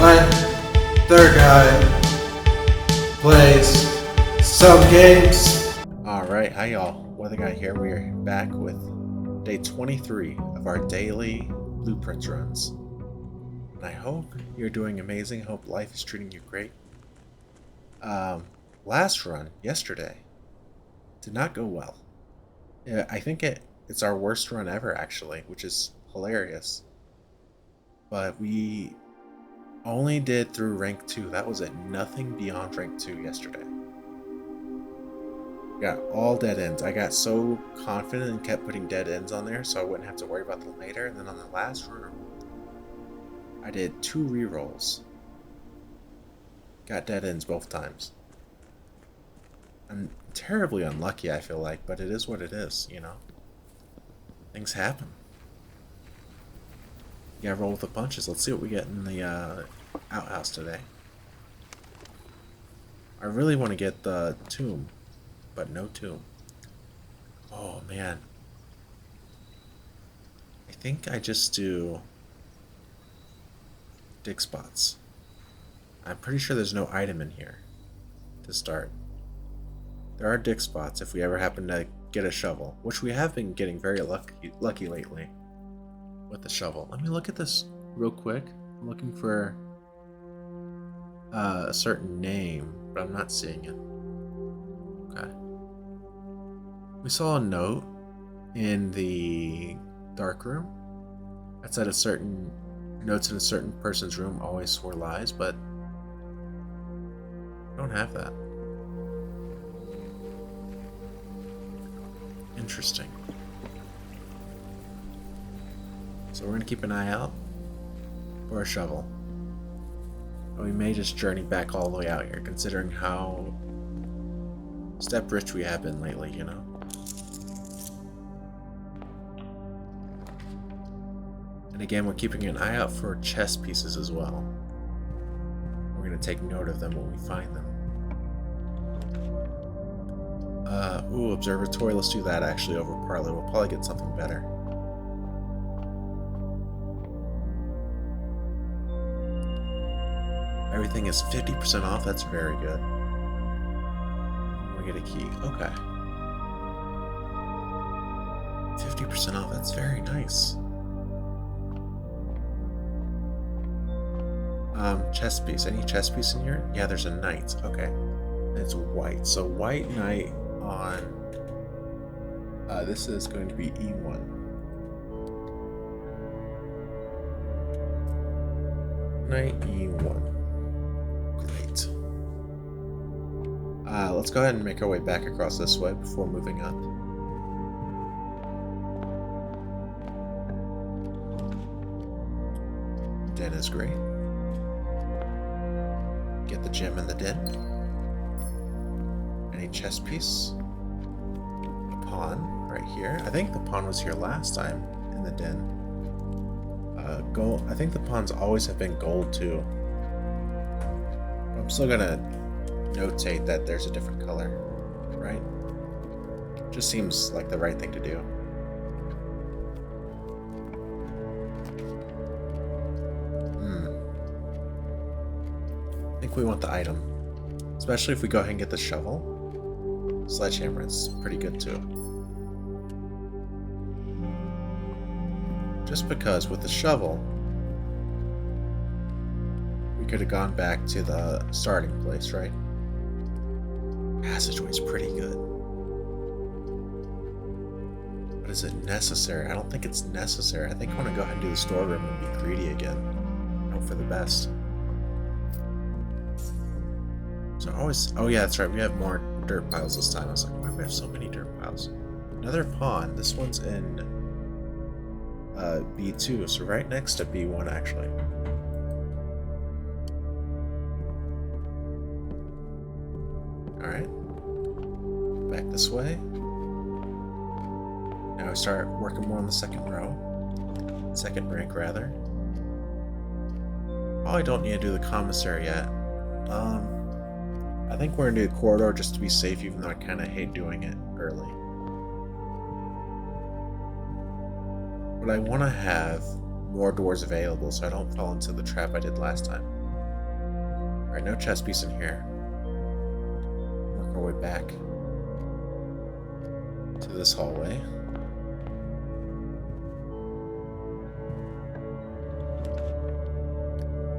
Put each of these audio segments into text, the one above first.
when their guy plays some games. Alright, hi y'all. Weather Guy here. We're back with day 23 of our daily blueprints runs. And I hope you're doing amazing. I hope life is treating you great. Last run, yesterday, did not go well. I think it's our worst run ever, actually, which is hilarious. But we only did through rank 2. That was it. Nothing beyond rank 2 yesterday. Got all dead ends. I got so confident and kept putting dead ends on there so I wouldn't have to worry about them later. And then on the last room, I did 2 rerolls. Got dead ends both times. I'm terribly unlucky, I feel like, but it is what it is, you know? Things happen. You gotta roll with the punches. Let's see what we get in the outhouse today. I really want to get the tomb, but no tomb. Oh man. I think I just do dig spots. I'm pretty sure there's no item in here to start. There are dig spots if we ever happen to get a shovel, which we have been getting very lucky lately with the shovel. Let me look at this real quick. I'm looking for a certain name, but I'm not seeing it. Okay. We saw a note in the dark room that said notes in a certain person's room always swore lies, but I don't have that. Interesting. So we're gonna keep an eye out for a shovel. And we may just journey back all the way out here, considering how step rich we have been lately, you know? And again, we're keeping an eye out for chest pieces as well. We're gonna take note of them when we find them. Observatory. Let's do that actually over Parley. We'll probably get something better. Everything is 50% off. That's very good. We get a key. Okay. 50% off. That's very nice. Chest piece. Any chest piece in here? Yeah, there's a knight. Okay. It's white. So white knight on... this is going to be E1. Knight E1. Great. Let's go ahead and make our way back across this way before moving up. Den is great. Get the gem in the den. Any chest piece? A pawn right here. I think the pawn was here last time in the den. Gold. I think the pawns always have been gold too. I'm still gonna notate that there's a different color, right? Just seems like the right thing to do. I think we want the item, especially if we go ahead and get the shovel. Sledgehammer is pretty good too. Just because with the shovel, we could have gone back to the starting place, right? Passageway's pretty good. But is it necessary? I don't think it's necessary. I think I want to go ahead and do the storeroom and be greedy again. Hope for the best. So oh yeah, that's right. We have more dirt piles this time. I was like, why do we have so many dirt piles? Another pawn. This one's in B2, so right next to B1 actually. Alright. Back this way. Now we start working more on the second row. Second rank, rather. Probably don't need to do the commissary yet. I think we're gonna do the corridor just to be safe, even though I kind of hate doing it early. But I want to have more doors available so I don't fall into the trap I did last time. Alright, no chess piece in here. Work our way back to this hallway.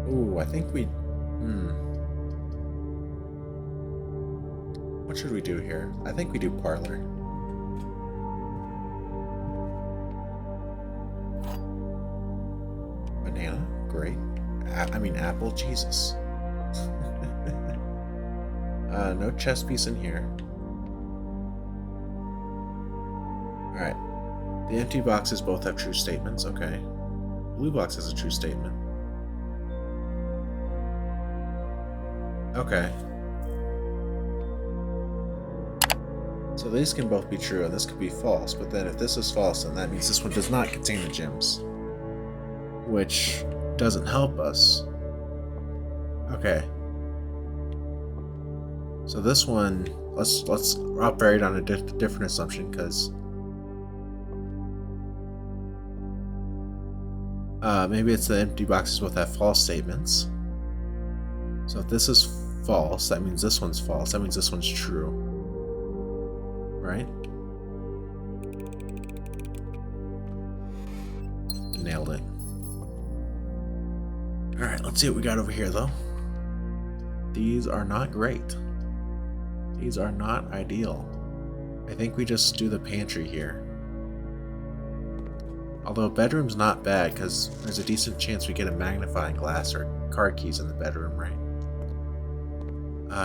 Ooh, I think we... What should we do here? I think we do parlor. Banana, great. I mean apple, Jesus. No chess piece in here. Alright. The empty boxes both have true statements, okay. Blue box has a true statement. Okay. So these can both be true, and this could be false, but then if this is false, then that means this one does not contain the gems. Which doesn't help us. Okay. So this one, let's operate on a different assumption, because maybe it's the empty boxes both have false statements. So if this is false, that means this one's false. That means this one's true. Right? Nailed it. Alright, let's see what we got over here, though. These are not great. These are not ideal. I think we just do the pantry here. Although bedroom's not bad, because there's a decent chance we get a magnifying glass or card keys in the bedroom, right?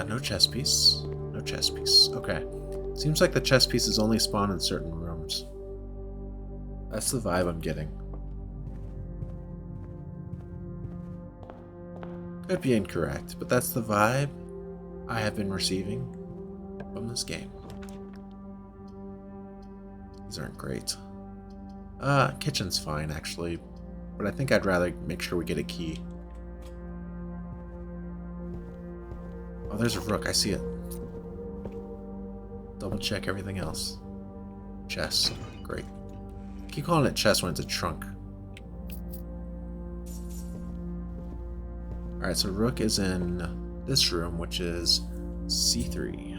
No chess piece. No chess piece. Okay. Seems like the chess pieces only spawn in certain rooms. That's the vibe I'm getting. Could be incorrect, but that's the vibe I have been receiving from this game. These aren't great. Kitchen's fine, actually, but I think I'd rather make sure we get a key. Oh, there's a rook. I see it. Double check everything else. Chess. Great. Keep calling it chess when it's a trunk. Alright, so rook is in this room, which is C3.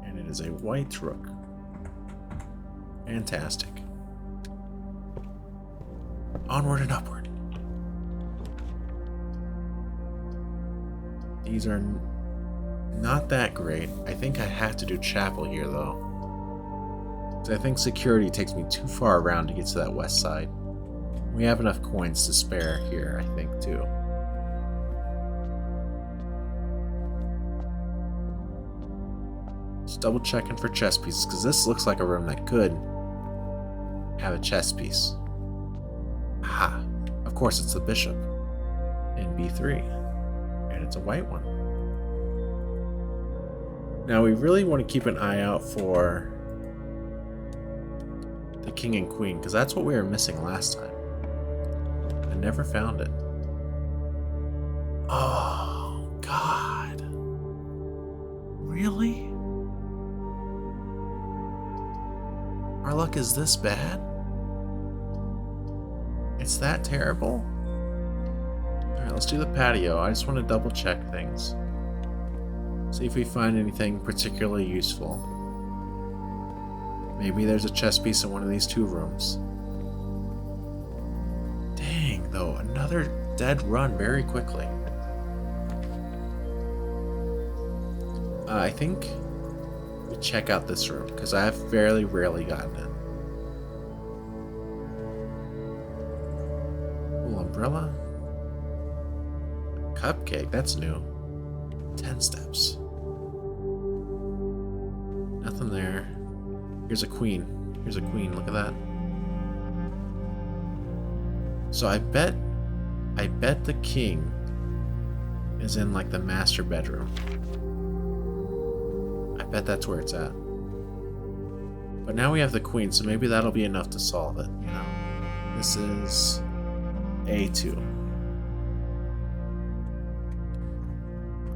And it is a white rook. Fantastic. Onward and upward. These are not that great. I think I have to do chapel here, though. Because I think security takes me too far around to get to that west side. We have enough coins to spare here, I think, too. Just double checking for chess pieces, because this looks like a room that could have a chess piece. Aha! Of course, it's the bishop in B3, and it's a white one. Now we really want to keep an eye out for the king and queen, because that's what we were missing last time. I never found it. Oh, God. Really? Our luck is this bad? It's that terrible? Alright, let's do the patio. I just want to double check things. See if we find anything particularly useful. Maybe there's a chess piece in one of these two rooms. Dang, though, another dead run very quickly. I think we check out this room, because I have fairly rarely gotten it. Ooh, umbrella? Cupcake, that's new. 10 steps. Nothing there. Here's a queen. Here's a queen, look at that. So I bet the king is in like the master bedroom. I bet that's where it's at. But now we have the queen, so maybe that'll be enough to solve it, you know. This is A2.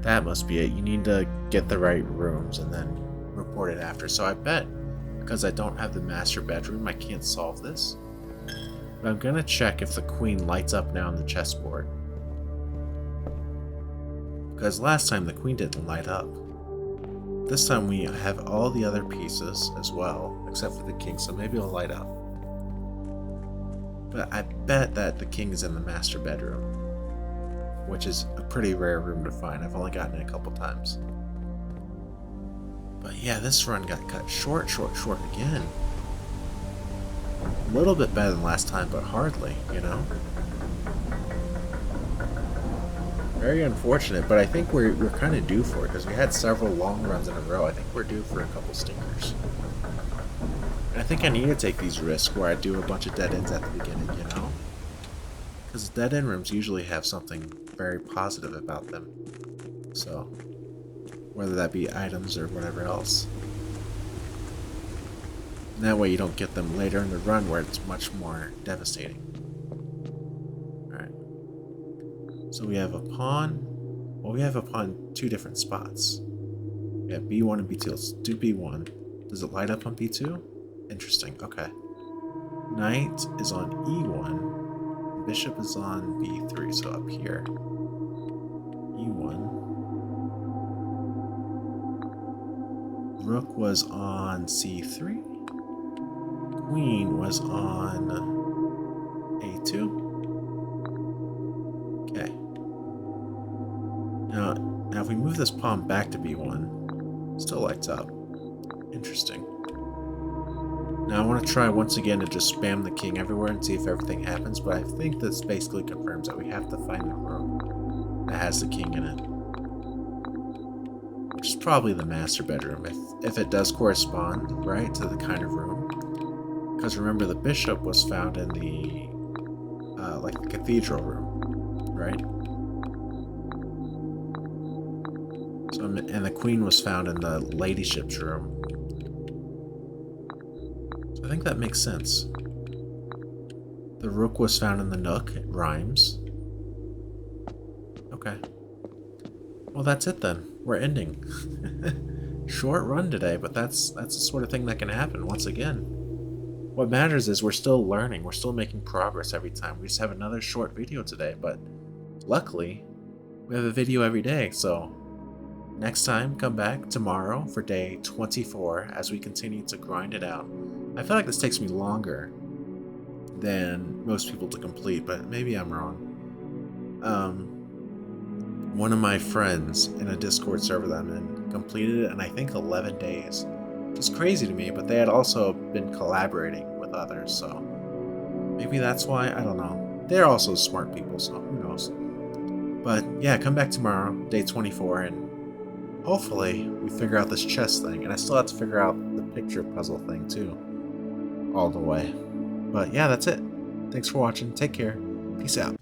That must be it. You need to get the right rooms and then report it after. So I bet, because I don't have the master bedroom, I can't solve this. But I'm gonna check if the queen lights up now on the chessboard. Because last time the queen didn't light up. This time we have all the other pieces as well, except for the king, so maybe it'll light up. But I bet that the king is in the master bedroom, which is a pretty rare room to find. I've only gotten it a couple times. But yeah, this run got cut short again. A little bit better than last time, but hardly, you know? Very unfortunate, but I think we're kind of due for it, because we had several long runs in a row. I think we're due for a couple stinkers. And I think I need to take these risks where I do a bunch of dead ends at the beginning, you know? Because dead end rooms usually have something very positive about them. So, whether that be items or whatever else. And that way you don't get them later in the run where it's much more devastating. Alright. So we have a pawn. Well, we have a pawn 2 different spots. We have B1 and B2. Let's do B1. Does it light up on B2? Interesting. Okay. Knight is on E1. Bishop is on B3, so up here. E1. Rook was on C3. Queen was on A2. Okay. Now if we move this pawn back to B1, it still lights up. Interesting. Now I want to try once again to just spam the king everywhere and see if everything happens, but I think this basically confirms that we have to find the room that has the king in it. Which is probably the master bedroom, if it does correspond, right, to the kind of room. Because remember, the bishop was found in the, like the cathedral room, right? So, and the queen was found in the ladyship's room. So I think that makes sense. The rook was found in the nook. It rhymes. Okay. Well, that's it then. We're ending. Short run today, but that's the sort of thing that can happen once again. What matters is we're still learning. We're still making progress every time. We just have another short video today, but luckily, we have a video every day, so next time, come back tomorrow for day 24 as we continue to grind it out. I feel like this takes me longer than most people to complete, but maybe I'm wrong. One of my friends in a Discord server that I'm in completed it in I think 11 days. Which is crazy to me, but they had also been collaborating with others, so maybe that's why, I don't know. They're also smart people, so who knows. But yeah, come back tomorrow, day 24, and hopefully we figure out this chess thing. And I still have to figure out the picture puzzle thing too, all the way. But yeah, that's it. Thanks for watching. Take care. Peace out.